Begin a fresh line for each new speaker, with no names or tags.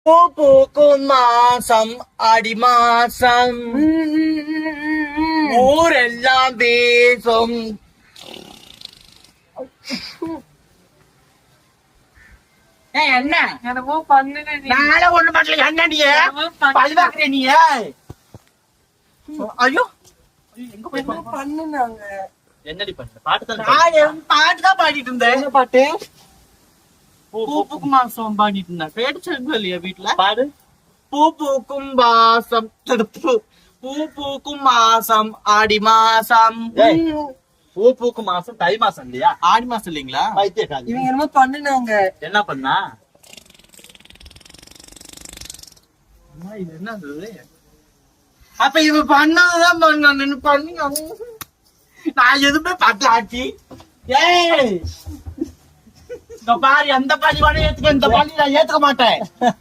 பூ பூக்கும் மாசம் ஆடி மாசம் ஊரெல்லாம் பேசும். என்ன
என்னமோ பண்ணுங்க நீ.
நாளை ஒண்ணு பண்ணல. என்ன நீ பழுவாக்குற நீ? ஐயோ எங்க போய்
பண்ணுனாங்க.
என்னடி பண்ண பாட்டு
பாட்டு தான் பாடிட்டு இருந்தேன்.
என்ன பாட்டு?
பூ பூக்கும் மாசம் பாடிட்டு இருந்தேன். கேட்டுச்சு இல்லையா வீட்டுல?
பாடு.
பூ பூக்கும் மாசம் பூ பூக்கும் மாசம் ஆடி மாசம்.
ஏய், பூ பூக்கும் மாசம் தை மாசம் இல்லையா?
ஆடி மாசம் இல்லைங்களா?
பைத்தியக்காரி.
இவங்க என்னமோ பண்ணுனாங்க.
என்ன பண்ணா?
அம்மா, இது என்னது? அப்ப இவ பண்ணாதான் பண்ணுங்க. நான் எதுவுமே பார்த்து ஆச்சி. ஏய், இந்த பாரு எந்த பாடி வேணா ஏத்துக்க, இந்த பாடி நான் ஏத்துக்க மாட்டேன்.